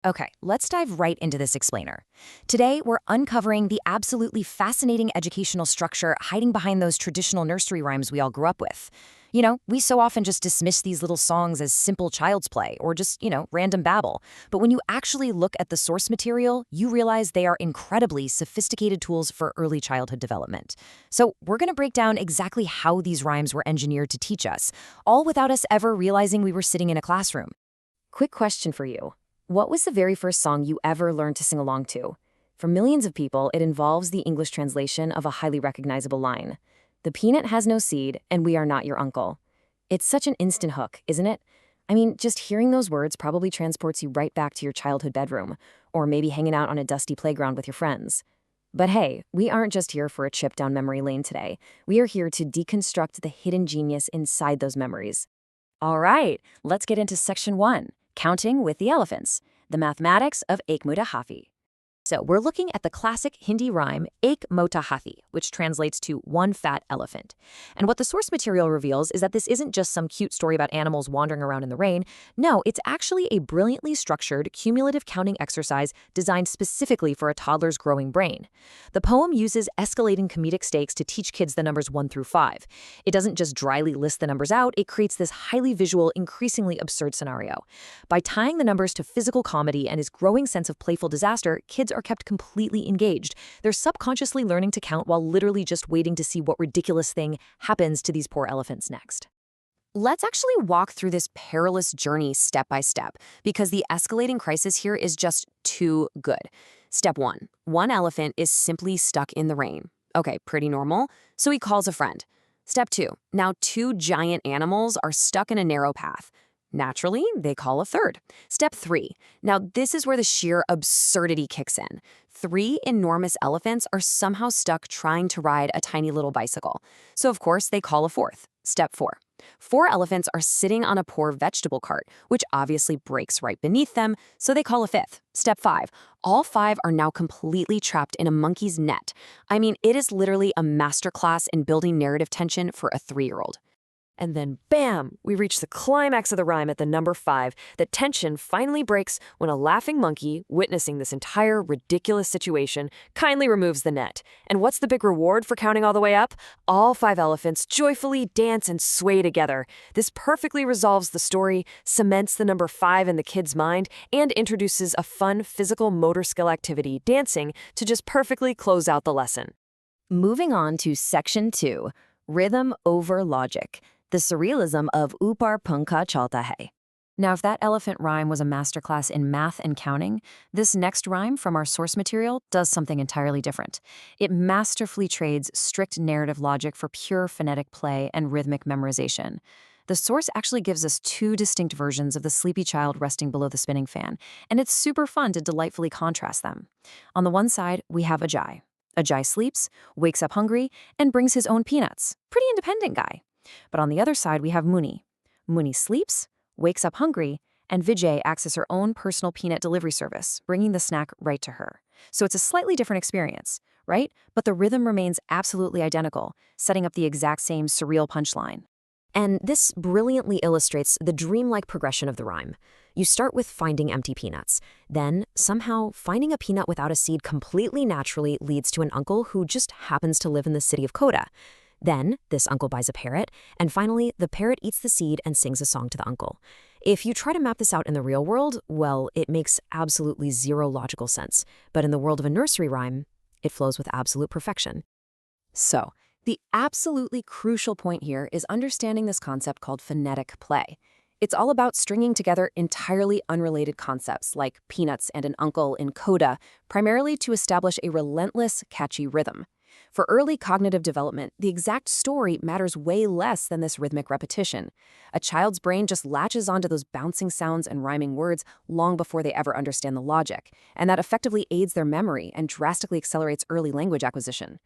Okay, let's dive right into this explainer. Today, we're uncovering the absolutely fascinating educational structure hiding behind those traditional nursery rhymes we all grew up with. We so often just dismiss these little songs as simple child's play or just, random babble. But when you actually look at the source material, you realize they are incredibly sophisticated tools for early childhood development. So, we're going to break down exactly how these rhymes were engineered to teach us, all without us ever realizing we were sitting in a classroom. Quick question for you. What was the very first song you ever learned to sing along to? For millions of people, it involves the English translation of a highly recognizable line. The peanut has no seed, and we are not your uncle. It's such an instant hook, isn't it? I mean, just hearing those words probably transports you right back to your childhood bedroom, or maybe hanging out on a dusty playground with your friends. But hey, we aren't just here for a trip down memory lane today. We are here to deconstruct the hidden genius inside those memories. All right, let's get into section 1. Counting with the Elephants, the Mathematics of Ek Mota Hathi. So we're looking at the classic Hindi rhyme Ek Mota Hathi, which translates to one fat elephant. And what the source material reveals is that this isn't just some cute story about animals wandering around in the rain. No, it's actually a brilliantly structured cumulative counting exercise designed specifically for a toddler's growing brain. The poem uses escalating comedic stakes to teach kids the numbers 1 through 5. It doesn't just dryly list the numbers out, it creates this highly visual, increasingly absurd scenario. By tying the numbers to physical comedy and his growing sense of playful disaster, kids are kept completely engaged. They're subconsciously learning to count while literally just waiting to see what ridiculous thing happens to these poor elephants next. Let's actually walk through this perilous journey step by step, because the escalating crisis here is just too good. Step 1. One elephant is simply stuck in the rain. Okay, pretty normal. So he calls a friend. Step 2. Now 2 giant animals are stuck in a narrow path. Naturally, they call a third. Step 3. Now, this is where the sheer absurdity kicks in. 3 enormous elephants are somehow stuck trying to ride a tiny little bicycle. So, of course, they call a fourth. Step 4. 4 elephants are sitting on a poor vegetable cart, which obviously breaks right beneath them, so they call a fifth. Step 5. All 5 are now completely trapped in a monkey's net. I mean, it is literally a masterclass in building narrative tension for a 3-year-old. And then, bam, we reach the climax of the rhyme at the number 5. The tension finally breaks when a laughing monkey, witnessing this entire ridiculous situation, kindly removes the net. And what's the big reward for counting all the way up? All 5 elephants joyfully dance and sway together. This perfectly resolves the story, cements the number 5 in the kid's mind, and introduces a fun physical motor skill activity, dancing, to just perfectly close out the lesson. Moving on to section 2, Rhythm over Logic. The surrealism of Upar Punkha Chalta Hai. Now, if that elephant rhyme was a masterclass in math and counting, this next rhyme from our source material does something entirely different. It masterfully trades strict narrative logic for pure phonetic play and rhythmic memorization. The source actually gives us 2 distinct versions of the sleepy child resting below the spinning fan, and it's super fun to delightfully contrast them. On the one side, we have Ajay. Ajay sleeps, wakes up hungry, and brings his own peanuts. Pretty independent guy. But on the other side, we have Muni. Muni sleeps, wakes up hungry, and Vijay acts as her own personal peanut delivery service, bringing the snack right to her. So it's a slightly different experience, right? But the rhythm remains absolutely identical, setting up the exact same surreal punchline. And this brilliantly illustrates the dreamlike progression of the rhyme. You start with finding empty peanuts. Then, somehow, finding a peanut without a seed completely naturally leads to an uncle who just happens to live in the city of Kota. Then, this uncle buys a parrot, and finally, the parrot eats the seed and sings a song to the uncle. If you try to map this out in the real world, well, it makes absolutely zero logical sense. But in the world of a nursery rhyme, it flows with absolute perfection. So, the absolutely crucial point here is understanding this concept called phonetic play. It's all about stringing together entirely unrelated concepts like peanuts and an uncle in coda, primarily to establish a relentless, catchy rhythm. For early cognitive development, the exact story matters way less than this rhythmic repetition. A child's brain just latches onto those bouncing sounds and rhyming words long before they ever understand the logic, and that effectively aids their memory and drastically accelerates early language acquisition.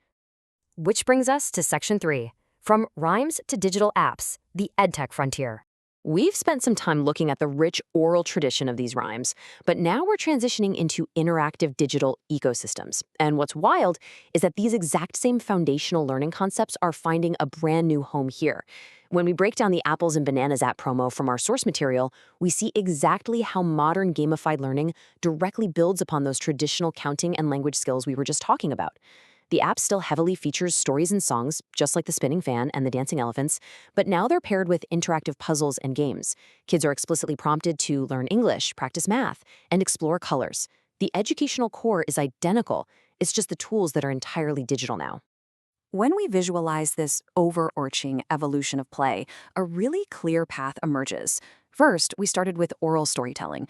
Which brings us to section 3, From Rhymes to Digital Apps, the EdTech Frontier. We've spent some time looking at the rich oral tradition of these rhymes, but now we're transitioning into interactive digital ecosystems. And what's wild is that these exact same foundational learning concepts are finding a brand new home here. When we break down the apples and bananas app promo from our source material, we see exactly how modern gamified learning directly builds upon those traditional counting and language skills we were just talking about. The app still heavily features stories and songs, just like the spinning fan and the dancing elephants, but now they're paired with interactive puzzles and games. Kids are explicitly prompted to learn English, practice math, and explore colors. The educational core is identical, it's just the tools that are entirely digital now. When we visualize this overarching evolution of play, a really clear path emerges. First, we started with oral storytelling,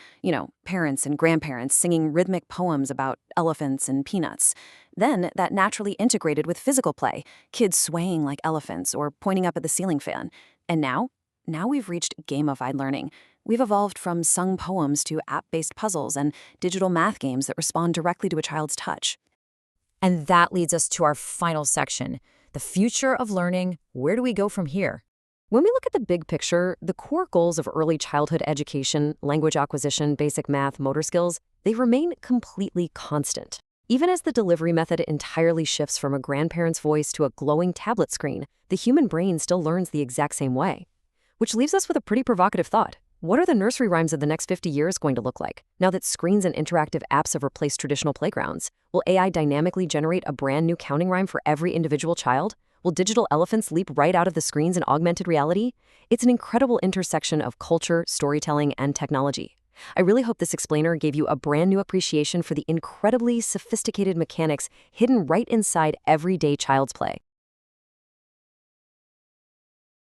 parents and grandparents singing rhythmic poems about elephants and peanuts. Then, that naturally integrated with physical play, kids swaying like elephants or pointing up at the ceiling fan. And now we've reached gamified learning. We've evolved from sung poems to app-based puzzles and digital math games that respond directly to a child's touch. And that leads us to our final section, the future of learning. Where do we go from here? When we look at the big picture, the core goals of early childhood education, language acquisition, basic math, motor skills, they remain completely constant. Even as the delivery method entirely shifts from a grandparent's voice to a glowing tablet screen, the human brain still learns the exact same way. Which leaves us with a pretty provocative thought. What are the nursery rhymes of the next 50 years going to look like? Now that screens and interactive apps have replaced traditional playgrounds, will AI dynamically generate a brand new counting rhyme for every individual child? Will digital elephants leap right out of the screens in augmented reality? It's an incredible intersection of culture, storytelling, and technology. I really hope this explainer gave you a brand new appreciation for the incredibly sophisticated mechanics hidden right inside everyday child's play.